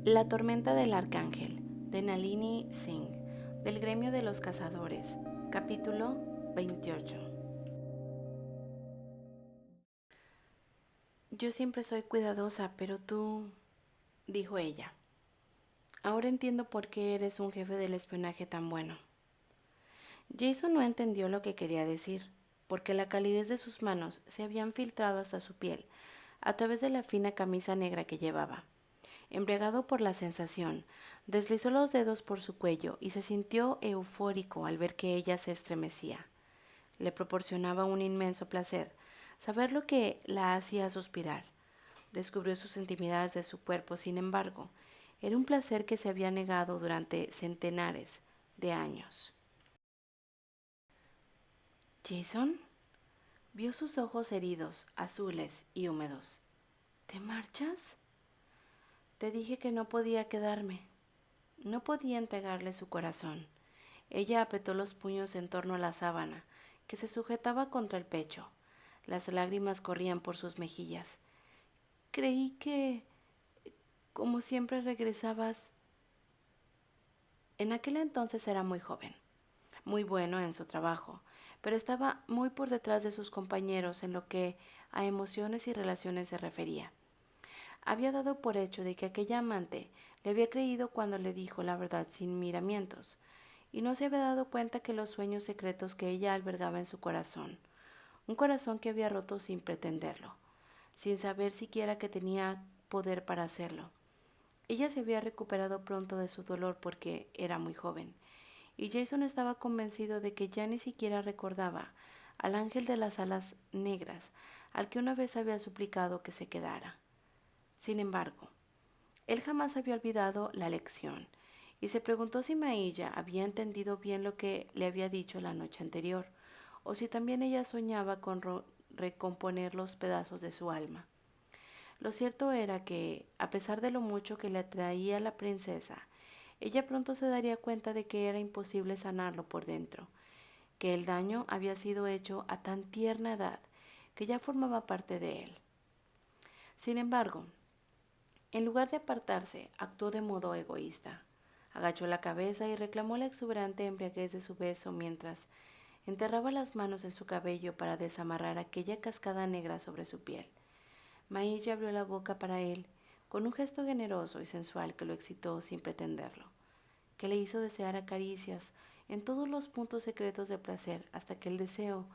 La tormenta del arcángel, de Nalini Singh, del gremio de los cazadores, capítulo 28. Yo siempre soy cuidadosa, pero tú, dijo ella. Ahora entiendo por qué eres un jefe del espionaje tan bueno. Jason no entendió lo que quería decir, porque la calidez de sus manos se habían filtrado hasta su piel, a través de la fina camisa negra que llevaba. Embriagado por la sensación, deslizó los dedos por su cuello y se sintió eufórico al ver que ella se estremecía. Le proporcionaba un inmenso placer saber lo que la hacía suspirar. Descubrió sus intimidades de su cuerpo, sin embargo, era un placer que se había negado durante centenares de años. ¿Jason? Vio sus ojos heridos, azules y húmedos. ¿Te marchas? Te dije que no podía quedarme. No podía entregarle su corazón. Ella apretó los puños en torno a la sábana, que se sujetaba contra el pecho. Las lágrimas corrían por sus mejillas. Creí que, como siempre, regresabas. En aquel entonces era muy joven, muy bueno en su trabajo, pero estaba muy por detrás de sus compañeros en lo que a emociones y relaciones se refería. Había dado por hecho de que aquella amante le había creído cuando le dijo la verdad sin miramientos, y no se había dado cuenta que los sueños secretos que ella albergaba en su corazón, un corazón que había roto sin pretenderlo, sin saber siquiera que tenía poder para hacerlo. Ella se había recuperado pronto de su dolor porque era muy joven, y Jason estaba convencido de que ya ni siquiera recordaba al ángel de las alas negras al que una vez había suplicado que se quedara. Sin embargo, él jamás había olvidado la lección, y se preguntó si Mailla había entendido bien lo que le había dicho la noche anterior, o si también ella soñaba con recomponer los pedazos de su alma. Lo cierto era que, a pesar de lo mucho que le atraía la princesa, ella pronto se daría cuenta de que era imposible sanarlo por dentro, que el daño había sido hecho a tan tierna edad que ya formaba parte de él. Sin embargo, en lugar de apartarse, actuó de modo egoísta. Agachó la cabeza y reclamó la exuberante embriaguez de su beso mientras enterraba las manos en su cabello para desamarrar aquella cascada negra sobre su piel. Mailla abrió la boca para él con un gesto generoso y sensual que lo excitó sin pretenderlo, que le hizo desear acaricias en todos los puntos secretos de placer hasta que el deseo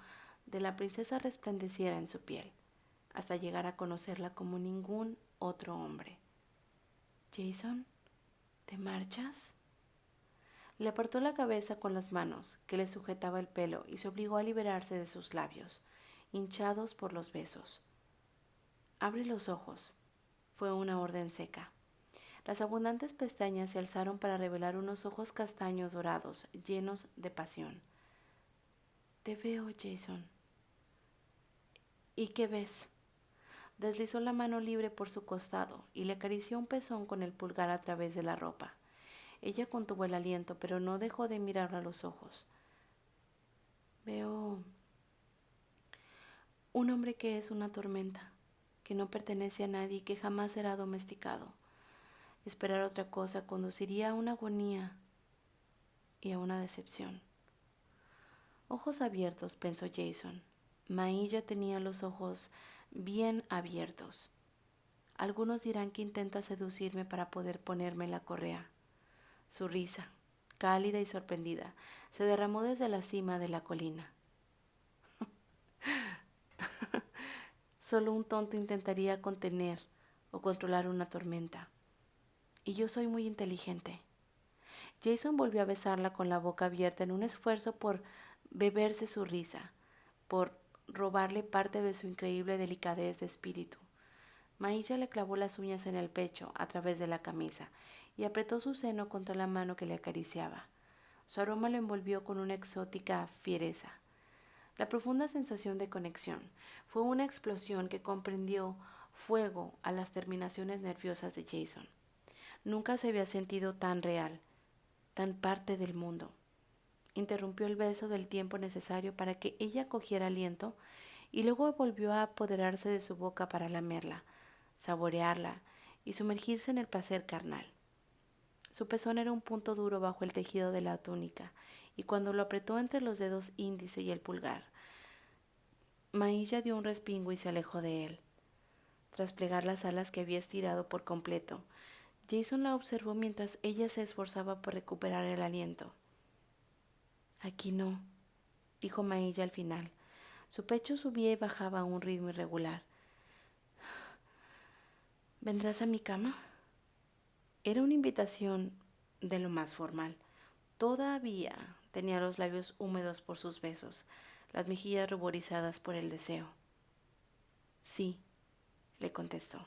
de la princesa resplandeciera en su piel, hasta llegar a conocerla como ningún otro hombre. Jason, ¿te marchas? Le apartó la cabeza con las manos que le sujetaba el pelo y se obligó a liberarse de sus labios, hinchados por los besos. Abre los ojos. Fue una orden seca. Las abundantes pestañas se alzaron para revelar unos ojos castaños dorados, llenos de pasión. Te veo, Jason. ¿Y qué ves? Deslizó la mano libre por su costado y le acarició un pezón con el pulgar a través de la ropa. Ella contuvo el aliento, pero no dejó de mirarlo a los ojos. Veo un hombre que es una tormenta, que no pertenece a nadie y que jamás será domesticado. Esperar otra cosa conduciría a una agonía y a una decepción. Ojos abiertos, pensó Jason. Mailla tenía los ojos bien abiertos. Algunos dirán que intenta seducirme para poder ponerme la correa. Su risa, cálida y sorprendida, se derramó desde la cima de la colina. Solo un tonto intentaría contener o controlar una tormenta. Y yo soy muy inteligente. Jason volvió a besarla con la boca abierta en un esfuerzo por beberse su risa, por robarle parte de su increíble delicadez de espíritu. Mailla le clavó las uñas en el pecho a través de la camisa y apretó su seno contra la mano que le acariciaba. Su aroma lo envolvió con una exótica fiereza. La profunda sensación de conexión fue una explosión que comprendió fuego a las terminaciones nerviosas de Jason. Nunca se había sentido tan real, tan parte del mundo. Interrumpió el beso del tiempo necesario para que ella cogiera aliento y luego volvió a apoderarse de su boca para lamerla, saborearla y sumergirse en el placer carnal. Su pezón era un punto duro bajo el tejido de la túnica, y cuando lo apretó entre los dedos índice y el pulgar, Mailla dio un respingo y se alejó de él. Tras plegar las alas que había estirado por completo, Jason la observó mientras ella se esforzaba por recuperar el aliento. «Aquí no», dijo Mailla al final. Su pecho subía y bajaba a un ritmo irregular. «¿Vendrás a mi cama?». Era una invitación de lo más formal. Todavía tenía los labios húmedos por sus besos, las mejillas ruborizadas por el deseo. «Sí», le contestó.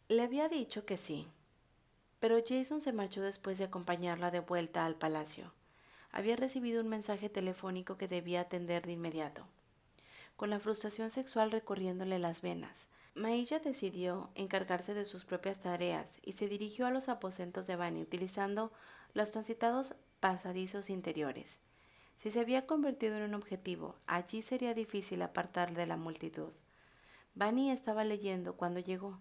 Le había dicho que sí, pero Jason se marchó después de acompañarla de vuelta al palacio. Había recibido un mensaje telefónico que debía atender de inmediato. Con la frustración sexual recorriéndole las venas, Mailla decidió encargarse de sus propias tareas y se dirigió a los aposentos de Bunny utilizando los transitados pasadizos interiores. Si se había convertido en un objetivo, allí sería difícil apartarle de la multitud. Bunny estaba leyendo cuando llegó.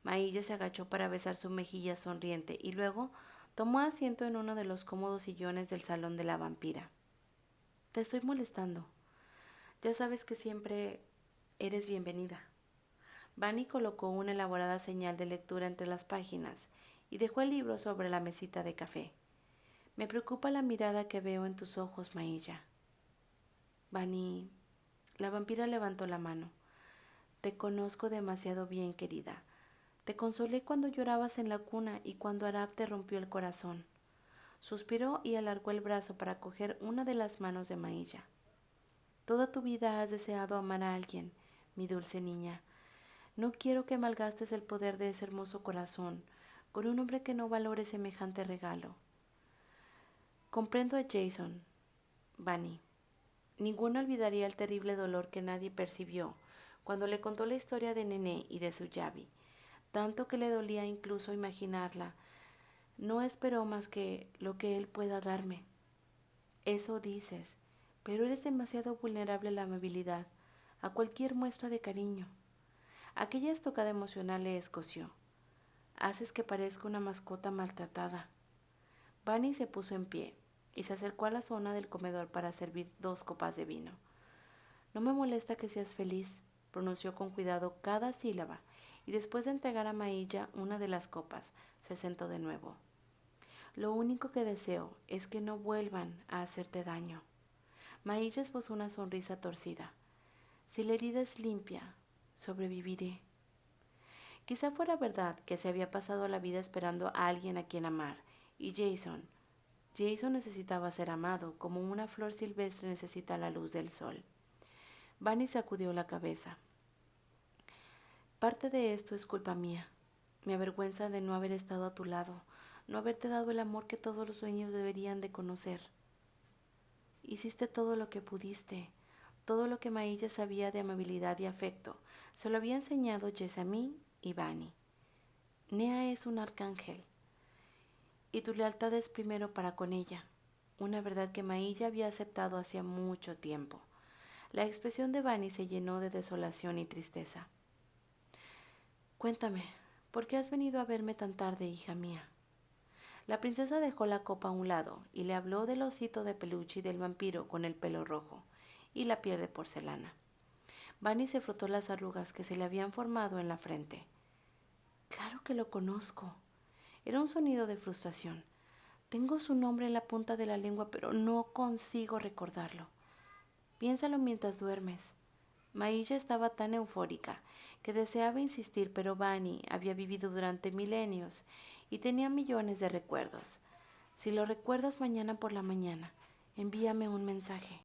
Mailla se agachó para besar su mejilla sonriente y luego tomó asiento en uno de los cómodos sillones del salón de la vampira. «Te estoy molestando. Ya sabes que siempre eres bienvenida». Bunny colocó una elaborada señal de lectura entre las páginas y dejó el libro sobre la mesita de café. «Me preocupa la mirada que veo en tus ojos, Mailla». «Bunny», la vampira levantó la mano. «Te conozco demasiado bien, querida. Te consolé cuando llorabas en la cuna y cuando Arab te rompió el corazón». Suspiró y alargó el brazo para coger una de las manos de Mailla. «Toda tu vida has deseado amar a alguien, mi dulce niña. No quiero que malgastes el poder de ese hermoso corazón con un hombre que no valore semejante regalo». «Comprendo a Jason, Bunny». Ninguna olvidaría el terrible dolor que nadie percibió cuando le contó la historia de Nené y de su Yavi, tanto que le dolía incluso imaginarla. No esperó más que lo que él pueda darme. «Eso dices, pero eres demasiado vulnerable a la amabilidad, a cualquier muestra de cariño». Aquella estocada emocional le escoció. «Haces que parezca una mascota maltratada». Bunny se puso en pie y se acercó a la zona del comedor para servir 2 copas de vino. «No me molesta que seas feliz», pronunció con cuidado cada sílaba, y después de entregar a Mailla una de las copas, se sentó de nuevo. «Lo único que deseo es que no vuelvan a hacerte daño». Mailla esbozó una sonrisa torcida. «Si la herida es limpia, sobreviviré». Quizá fuera verdad que se había pasado la vida esperando a alguien a quien amar, y Jason necesitaba ser amado, como una flor silvestre necesita la luz del sol. Bunny sacudió la cabeza. «Parte de esto es culpa mía. Me avergüenza de no haber estado a tu lado, no haberte dado el amor que todos los sueños deberían de conocer». «Hiciste todo lo que pudiste, todo lo que Mailla sabía de amabilidad y afecto. Se lo había enseñado Jessamine y Bunny. Nea es un arcángel, y tu lealtad es primero para con ella», una verdad que Mailla había aceptado hacía mucho tiempo. La expresión de Bunny se llenó de desolación y tristeza. «Cuéntame, ¿por qué has venido a verme tan tarde, hija mía?». La princesa dejó la copa a un lado y le habló del osito de peluche y del vampiro con el pelo rojo y la piel de porcelana. Bunny se frotó las arrugas que se le habían formado en la frente. «Claro que lo conozco». Era un sonido de frustración. «Tengo su nombre en la punta de la lengua, pero no consigo recordarlo». «Piénsalo mientras duermes». Mailla estaba tan eufórica que deseaba insistir, pero Bunny había vivido durante milenios y tenía millones de recuerdos. «Si lo recuerdas mañana por la mañana, envíame un mensaje».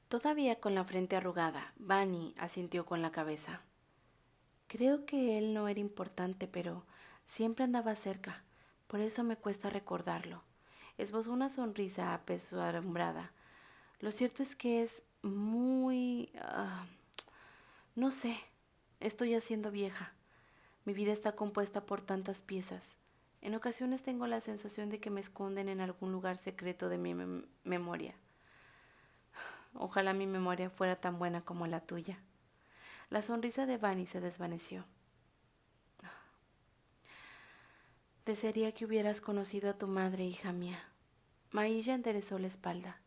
Todavía con la frente arrugada, Bunny asintió con la cabeza. «Creo que él no era importante, pero siempre andaba cerca. Por eso me cuesta recordarlo». Esbozó una sonrisa apesadumbrada. «Lo cierto es que es muy... no sé, estoy haciendo vieja. Mi vida está compuesta por tantas piezas. En ocasiones tengo la sensación de que me esconden en algún lugar secreto de mi memoria. Ojalá mi memoria fuera tan buena como la tuya». La sonrisa de Bunny se desvaneció. Desearía que hubieras conocido a tu madre, hija mía. Mailla enderezó la espalda.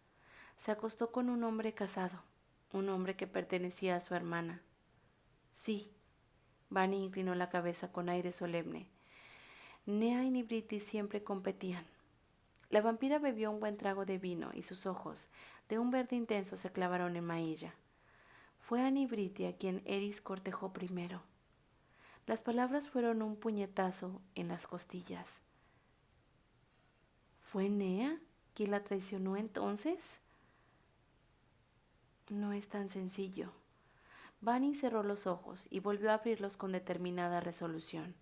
Se acostó con un hombre casado, un hombre que pertenecía a su hermana. Sí, Vani inclinó la cabeza con aire solemne. Nea y Nibriti siempre competían. La vampira bebió un buen trago de vino y sus ojos, de un verde intenso, se clavaron en Mailla. Fue a Nibriti a quien Eris cortejó primero. Las palabras fueron un puñetazo en las costillas. ¿Fue Nea quien la traicionó entonces? No es tan sencillo. Vani cerró los ojos y volvió a abrirlos con determinada resolución.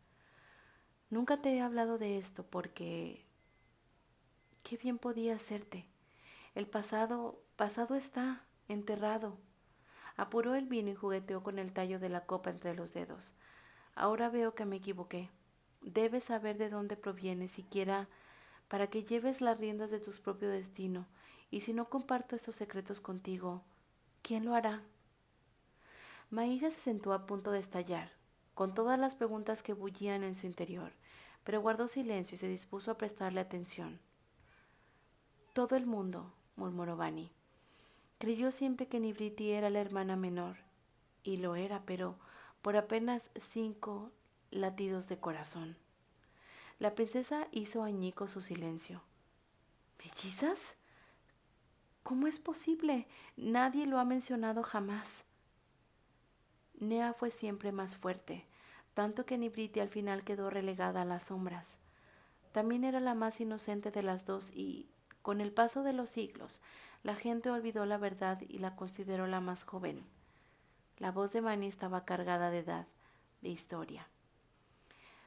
Nunca te he hablado de esto porque... ¿Qué bien podía hacerte? El pasado está enterrado. Apuró el vino y jugueteó con el tallo de la copa entre los dedos. Ahora veo que me equivoqué. Debes saber de dónde proviene, siquiera para que lleves las riendas de tu propio destino. Y si no comparto estos secretos contigo, ¿quién lo hará? Mailla se sentó a punto de estallar, con todas las preguntas que bullían en su interior, pero guardó silencio y se dispuso a prestarle atención. Todo el mundo, murmuró Vani, creyó siempre que Nibriti era la hermana menor, y lo era, pero por apenas 5 latidos de corazón. La princesa hizo añicos su silencio. ¿Mellizas? ¿Cómo es posible? Nadie lo ha mencionado jamás. Nea fue siempre más fuerte, tanto que Nibriti al final quedó relegada a las sombras. También era la más inocente de las dos y, con el paso de los siglos, la gente olvidó la verdad y la consideró la más joven. La voz de Vani estaba cargada de edad, de historia.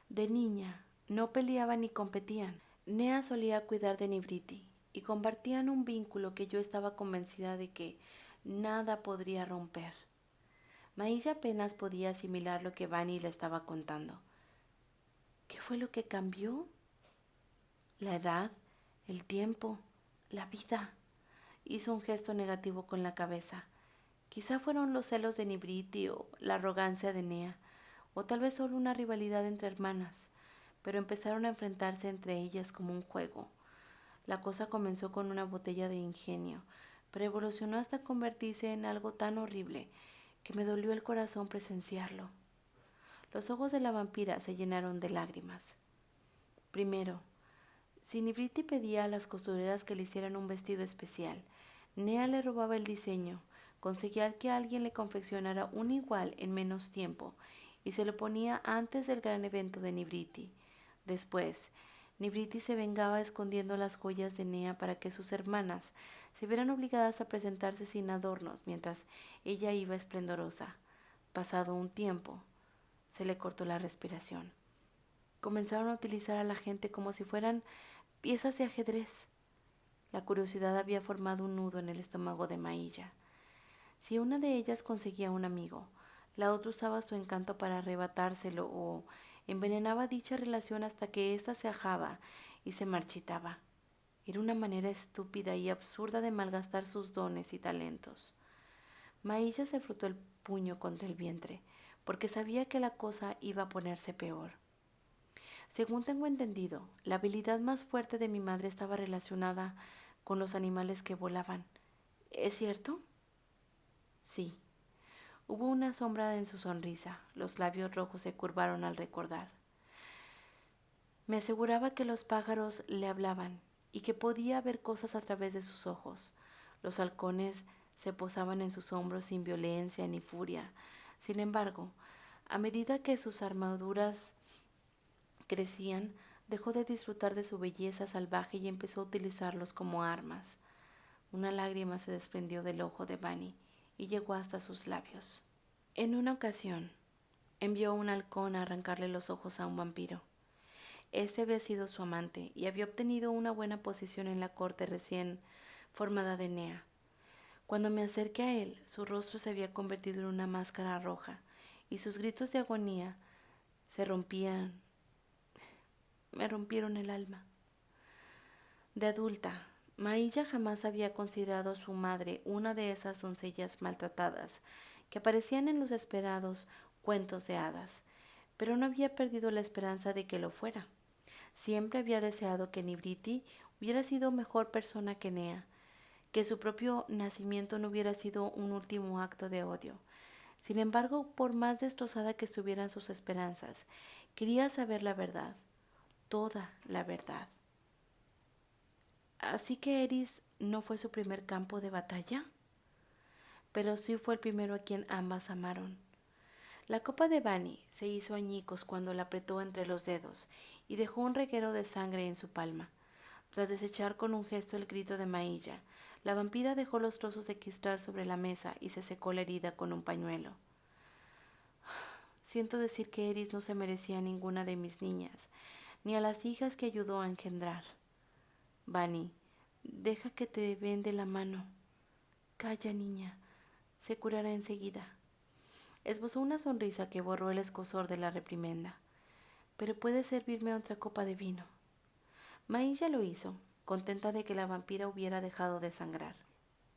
De niña, no peleaban ni competían. Nea solía cuidar de Nibriti y compartían un vínculo que yo estaba convencida de que nada podría romper. Mailla apenas podía asimilar lo que Vani le estaba contando. ¿Qué fue lo que cambió? La edad, el tiempo, la vida. Hizo un gesto negativo con la cabeza. Quizá fueron los celos de Nibriti o la arrogancia de Nea, o tal vez solo una rivalidad entre hermanas, pero empezaron a enfrentarse entre ellas como un juego. La cosa comenzó con una botella de ingenio, pero evolucionó hasta convertirse en algo tan horrible que me dolió el corazón presenciarlo. Los ojos de la vampira se llenaron de lágrimas. Primero, si Nibriti pedía a las costureras que le hicieran un vestido especial, Nea le robaba el diseño, conseguía que alguien le confeccionara un igual en menos tiempo y se lo ponía antes del gran evento de Nibriti. Después, Nibriti se vengaba escondiendo las joyas de Nea para que sus hermanas se vieran obligadas a presentarse sin adornos mientras ella iba esplendorosa. Pasado un tiempo, se le cortó la respiración. Comenzaron a utilizar a la gente como si fueran piezas de ajedrez. La curiosidad había formado un nudo en el estómago de Mailla. Si una de ellas conseguía un amigo, la otra usaba su encanto para arrebatárselo o envenenaba dicha relación hasta que ésta se ajaba y se marchitaba. Era una manera estúpida y absurda de malgastar sus dones y talentos. Mailla se frotó el puño contra el vientre, porque sabía que la cosa iba a ponerse peor. Según tengo entendido, la habilidad más fuerte de mi madre estaba relacionada con los animales que volaban. ¿Es cierto? Sí. Hubo una sombra en su sonrisa. Los labios rojos se curvaron al recordar. Me aseguraba que los pájaros le hablaban y que podía ver cosas a través de sus ojos. Los halcones se posaban en sus hombros sin violencia ni furia. Sin embargo, a medida que sus armaduras crecían, dejó de disfrutar de su belleza salvaje y empezó a utilizarlos como armas. Una lágrima se desprendió del ojo de Vani y llegó hasta sus labios. En una ocasión, envió a un halcón a arrancarle los ojos a un vampiro. Este había sido su amante y había obtenido una buena posición en la corte recién formada de Nea. Cuando me acerqué a él, su rostro se había convertido en una máscara roja y sus gritos de agonía me rompieron el alma. De adulta, Mailla jamás había considerado a su madre una de esas doncellas maltratadas que aparecían en los esperados cuentos de hadas, pero no había perdido la esperanza de que lo fuera. Siempre había deseado que Nibriti hubiera sido mejor persona que Nea, que su propio nacimiento no hubiera sido un último acto de odio. Sin embargo, por más destrozada que estuvieran sus esperanzas, quería saber la verdad, toda la verdad. Así que Eris no fue su primer campo de batalla, pero sí fue el primero a quien ambas amaron. La copa de Vani se hizo añicos cuando la apretó entre los dedos y dejó un reguero de sangre en su palma. Tras desechar con un gesto el grito de Mailla, la vampira dejó los trozos de cristal sobre la mesa y se secó la herida con un pañuelo. Siento decir que Eris no se merecía a ninguna de mis niñas, ni a las hijas que ayudó a engendrar. Vani, deja que te vende la mano. Calla, niña, se curará enseguida. Esbozó una sonrisa que borró el escozor de la reprimenda. Pero puedes servirme otra copa de vino. Mailla lo hizo, contenta de que la vampira hubiera dejado de sangrar.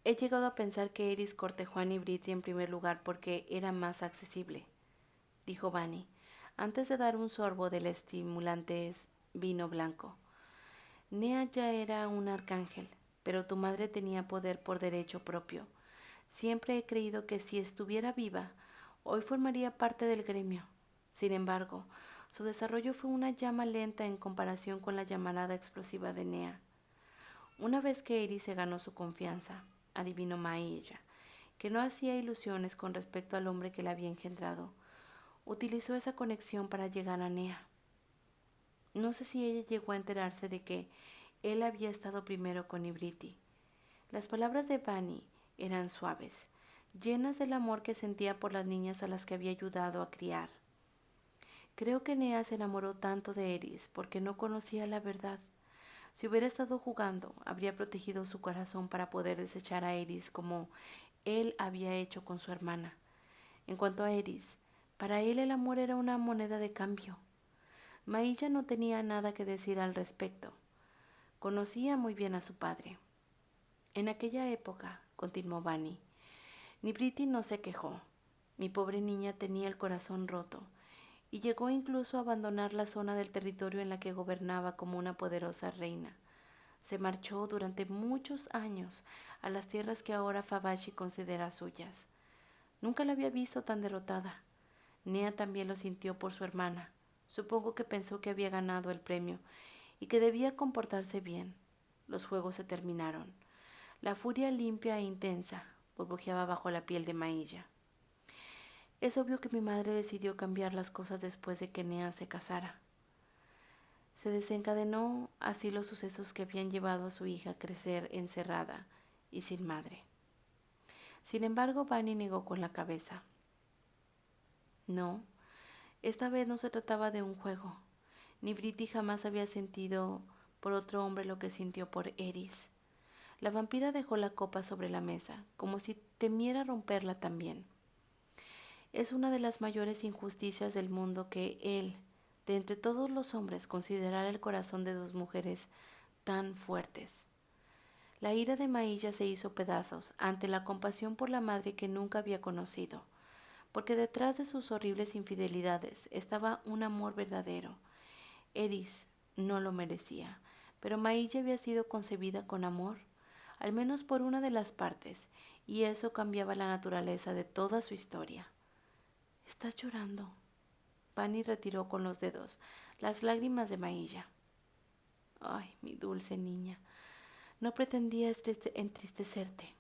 He llegado a pensar que Eris cortejó a Nibriti en primer lugar porque era más accesible, dijo Vani, antes de dar un sorbo del estimulante vino blanco. Nea ya era un arcángel, pero tu madre tenía poder por derecho propio. Siempre he creído que si estuviera viva, hoy formaría parte del gremio. Sin embargo, su desarrollo fue una llama lenta en comparación con la llamarada explosiva de Nea. Una vez que Eris se ganó su confianza, adivinó Mailla, que no hacía ilusiones con respecto al hombre que la había engendrado, utilizó esa conexión para llegar a Nea. No sé si ella llegó a enterarse de que él había estado primero con Nibriti. Las palabras de Vani eran suaves, llenas del amor que sentía por las niñas a las que había ayudado a criar. Creo que Nea se enamoró tanto de Eris porque no conocía la verdad. Si hubiera estado jugando, habría protegido su corazón para poder desechar a Eris como él había hecho con su hermana. En cuanto a Eris, para él el amor era una moneda de cambio. Mailla no tenía nada que decir al respecto. Conocía muy bien a su padre. En aquella época, continuó Vani, Nibriti no se quejó. Mi pobre niña tenía el corazón roto y llegó incluso a abandonar la zona del territorio en la que gobernaba como una poderosa reina. Se marchó durante muchos años a las tierras que ahora Fabashi considera suyas. Nunca la había visto tan derrotada. Nea también lo sintió por su hermana. Supongo que pensó que había ganado el premio y que debía comportarse bien. Los juegos se terminaron. La furia limpia e intensa burbujeaba bajo la piel de Mailla. Es obvio que mi madre decidió cambiar las cosas después de que Nea se casara. Se desencadenó así los sucesos que habían llevado a su hija a crecer encerrada y sin madre. Sin embargo, Vani negó con la cabeza. No, esta vez no se trataba de un juego. Nibriti jamás había sentido por otro hombre lo que sintió por Eris. La vampira dejó la copa sobre la mesa, como si temiera romperla también. Es una de las mayores injusticias del mundo que él, de entre todos los hombres, considerara el corazón de dos mujeres tan fuertes. La ira de Mailla se hizo pedazos ante la compasión por la madre que nunca había conocido, porque detrás de sus horribles infidelidades estaba un amor verdadero. Eris no lo merecía, pero Mailla había sido concebida con amor, al menos por una de las partes, y eso cambiaba la naturaleza de toda su historia. ¿Estás llorando? Vani retiró con los dedos las lágrimas de Mailla. Ay, mi dulce niña, no pretendía entristecerte.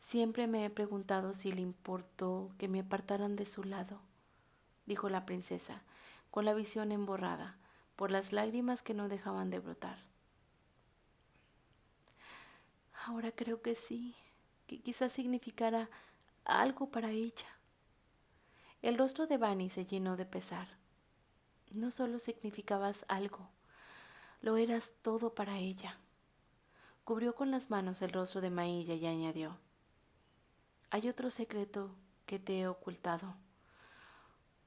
Siempre me he preguntado si le importó que me apartaran de su lado, dijo la princesa, con la visión emborrada por las lágrimas que no dejaban de brotar. Ahora creo que sí, que quizás significara algo para ella. El rostro de Vani se llenó de pesar. No solo significabas algo, lo eras todo para ella. Cubrió con las manos el rostro de Mailla y añadió: hay otro secreto que te he ocultado,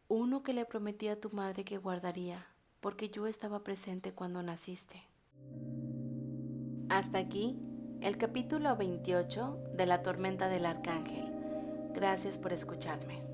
uno que le prometí a tu madre que guardaría, porque yo estaba presente cuando naciste. Hasta aquí el capítulo 28 de La tormenta del arcángel. Gracias por escucharme.